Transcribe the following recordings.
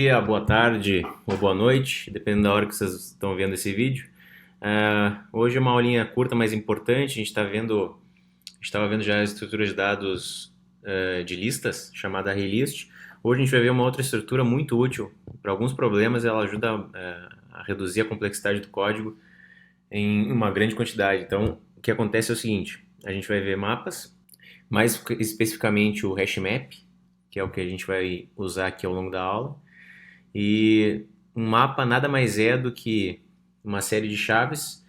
dia, boa tarde ou boa noite, dependendo da hora que vocês estão vendo esse vídeo. Hoje é uma aulinha curta, mas importante. A gente estava vendo já a estrutura de dados de listas, chamada ArrayList. Hoje a gente vai ver uma outra estrutura muito útil para alguns problemas. Ela ajuda a reduzir a complexidade do código em uma grande quantidade. Então, o que acontece é o seguinte: a gente vai ver mapas, mais especificamente o HashMap, que é o que a gente vai usar aqui ao longo da aula. E um mapa nada mais é do que uma série de chaves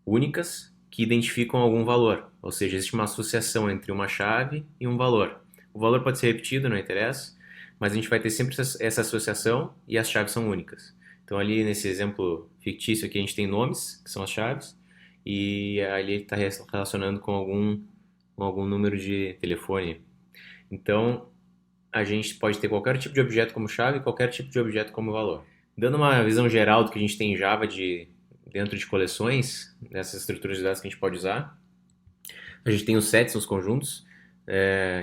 únicas que identificam algum valor. Ou seja, existe uma associação entre uma chave e um valor. O valor pode ser repetido, não interessa, mas a gente vai ter sempre essa associação e as chaves são únicas. Então ali nesse exemplo fictício aqui a gente tem nomes, que são as chaves, e ali ele está relacionando com algum número de telefone. Então a gente pode ter qualquer tipo de objeto como chave e qualquer tipo de objeto como valor. Dando uma visão geral do que a gente tem em Java dentro de coleções, dessas estruturas de dados que a gente pode usar, a gente tem os sets, os conjuntos,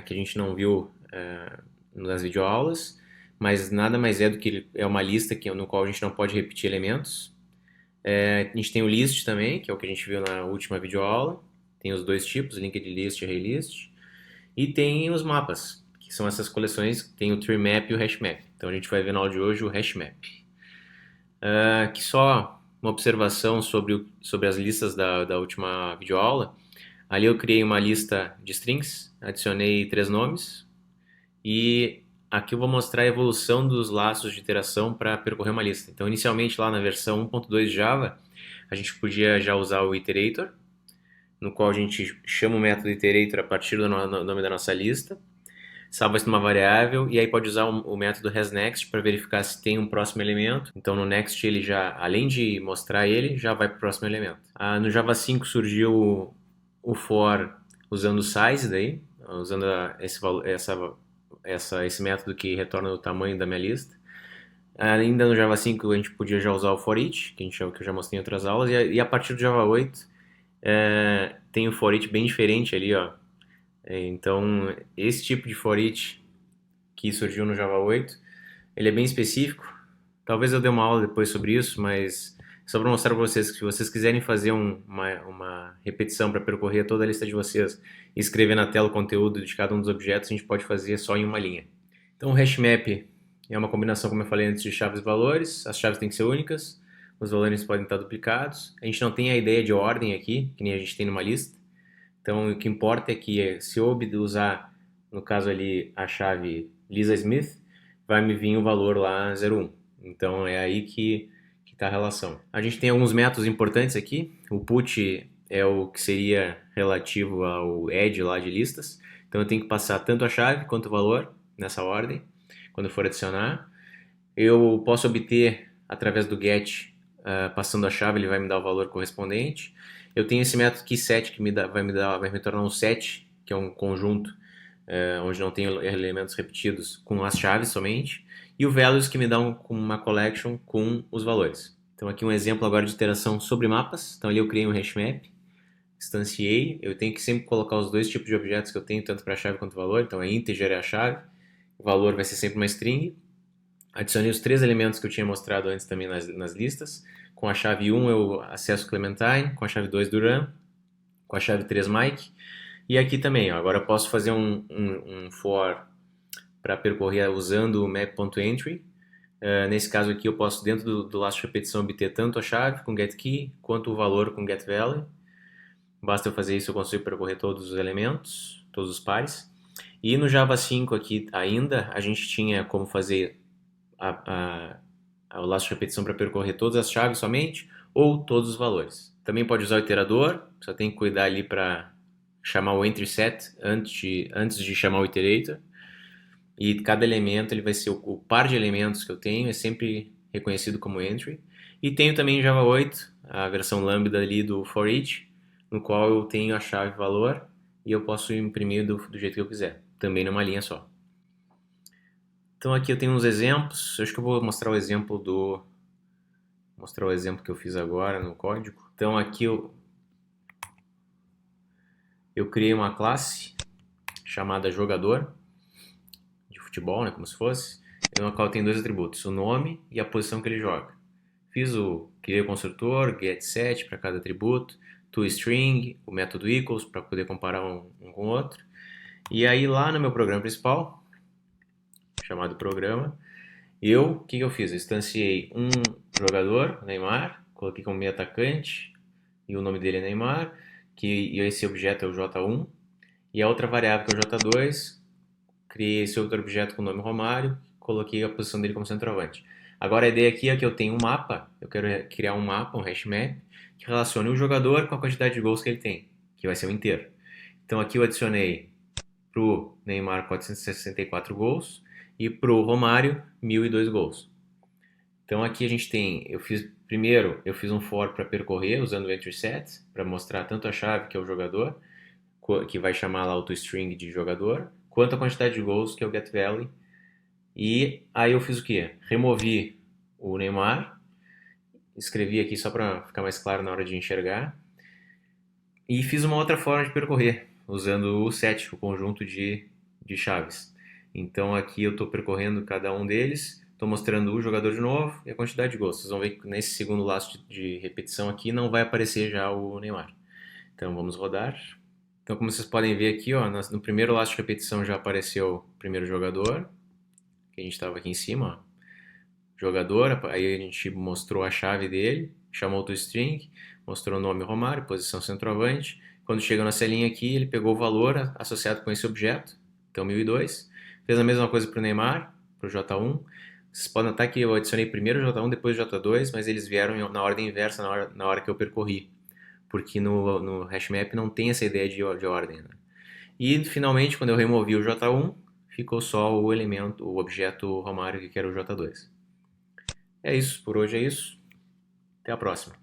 que a gente não viu nas videoaulas, mas nada mais é do que é uma lista no qual a gente não pode repetir elementos. A gente tem o list também, que é o que a gente viu na última videoaula. Tem os dois tipos, linked list e arraylist. E tem os mapas, que são essas coleções, tem o tree map e o hash map. Então a gente vai ver na aula de hoje o hash map. Que só uma observação sobre as listas da última videoaula. Ali eu criei uma lista de strings, adicionei 3 nomes e aqui eu vou mostrar a evolução dos laços de iteração para percorrer uma lista. Então inicialmente lá na versão 1.2 de Java, a gente podia já usar o iterator, no qual a gente chama o método iterator a partir do nome da nossa lista, salva isso numa variável e aí pode usar o método hasNext para verificar se tem um próximo elemento. Então no next ele já, além de mostrar ele, já vai para o próximo elemento. No Java 5 surgiu o for usando o size daí, usando esse método que retorna o tamanho da minha lista. Ainda no Java 5 a gente podia já usar o for each, que eu já mostrei em outras aulas, e a partir do Java 8 tem o for each bem diferente ali, ó. Então, esse tipo de for each que surgiu no Java 8, ele é bem específico. Talvez eu dê uma aula depois sobre isso, mas só para mostrar para vocês que se vocês quiserem fazer uma repetição para percorrer toda a lista de vocês e escrever na tela o conteúdo de cada um dos objetos, a gente pode fazer só em uma linha. Então, o hashmap é uma combinação, como eu falei antes, de chaves e valores. As chaves têm que ser únicas, os valores podem estar duplicados. A gente não tem a ideia de ordem aqui, que nem a gente tem numa lista. Então, o que importa é que se eu usar, no caso ali, a chave Lisa Smith, vai me vir o valor lá 01. Então, é aí que está a relação. A gente tem alguns métodos importantes aqui. O put é o que seria relativo ao add lá de listas. Então, eu tenho que passar tanto a chave quanto o valor nessa ordem, quando eu for adicionar. Eu posso obter, através do get, passando a chave, ele vai me dar o valor correspondente. Eu tenho esse método keySet que vai me tornar um set, que é um conjunto onde não tem elementos repetidos com as chaves somente, e o values que me dá uma collection com os valores. Então aqui um exemplo agora de iteração sobre mapas. Então ali eu criei um hashmap, instanciei, eu tenho que sempre colocar os dois tipos de objetos que eu tenho, tanto para a chave quanto o valor. Então é integer é a chave, o valor vai ser sempre uma string. Adicionei os 3 elementos que eu tinha mostrado antes também nas listas. Com a chave 1 eu acesso Clementine, com a chave 2 Duran, com a chave 3 Mike. E aqui também, ó, agora eu posso fazer um for para percorrer usando o map.entry. Nesse caso aqui eu posso, dentro do laço de repetição, obter tanto a chave com getKey, quanto o valor com getValue. Basta eu fazer isso, eu consigo percorrer todos os elementos, todos os pares. E no Java 5 aqui ainda, a gente tinha como fazer o laço de repetição para percorrer todas as chaves somente, ou todos os valores. Também pode usar o iterador, só tem que cuidar ali para chamar o entry set antes de chamar o iterator. E cada elemento ele vai ser o par de elementos que eu tenho, é sempre reconhecido como entry. E tenho também em Java 8 a versão lambda ali do for each, no qual eu tenho a chave valor e eu posso imprimir do jeito que eu quiser, também numa linha só. Então aqui eu tenho uns exemplos. Acho que eu vou mostrar o exemplo que eu fiz agora no código. Então aqui eu criei uma classe chamada jogador de futebol, né, como se fosse. no qual tem dois atributos, o nome e a posição que ele joga. Criei o construtor, getSet para cada atributo, toString, o método equals para poder comparar um com o outro. E aí lá no meu programa principal, chamado programa, o que eu fiz? Eu instanciei um jogador, Neymar, coloquei como meio atacante, e o nome dele é Neymar, e esse objeto é o J1, e a outra variável que é o J2, criei esse outro objeto com o nome Romário, coloquei a posição dele como centroavante. Agora a ideia aqui é que eu tenho um mapa, eu quero criar um mapa, um hash map, que relacione o jogador com a quantidade de gols que ele tem, que vai ser o inteiro. Então aqui eu adicionei pro Neymar 464 gols e pro Romário 1.002 gols. Então aqui a gente tem, eu fiz um for para percorrer usando o entry set para mostrar tanto a chave que é o jogador, que vai chamar lá o toString de jogador, quanto a quantidade de gols que é o getValley. E aí eu fiz o quê? Removi o Neymar, escrevi aqui só para ficar mais claro na hora de enxergar, e fiz uma outra forma de percorrer, usando o set, o conjunto de chaves. Então aqui eu estou percorrendo cada um deles, estou mostrando o jogador de novo e a quantidade de gols. Vocês vão ver que nesse segundo laço de repetição aqui não vai aparecer já o Neymar. Então vamos rodar. Então como vocês podem ver aqui, ó, no primeiro laço de repetição já apareceu o primeiro jogador, que a gente estava aqui em cima, ó. Jogador, aí a gente mostrou a chave dele, chamou o toString, mostrou o nome Romário, posição centroavante. Quando chega na celinha aqui, ele pegou o valor associado com esse objeto, então 1002. Fez a mesma coisa para o Neymar, para o J1. Vocês podem notar que eu adicionei primeiro o J1, depois o J2, mas eles vieram na ordem inversa na hora que eu percorri, porque no hashmap não tem essa ideia de ordem, né? E finalmente, quando eu removi o J1, ficou só o elemento, o objeto Romário, que era o J2. É isso, por hoje é isso. Até a próxima.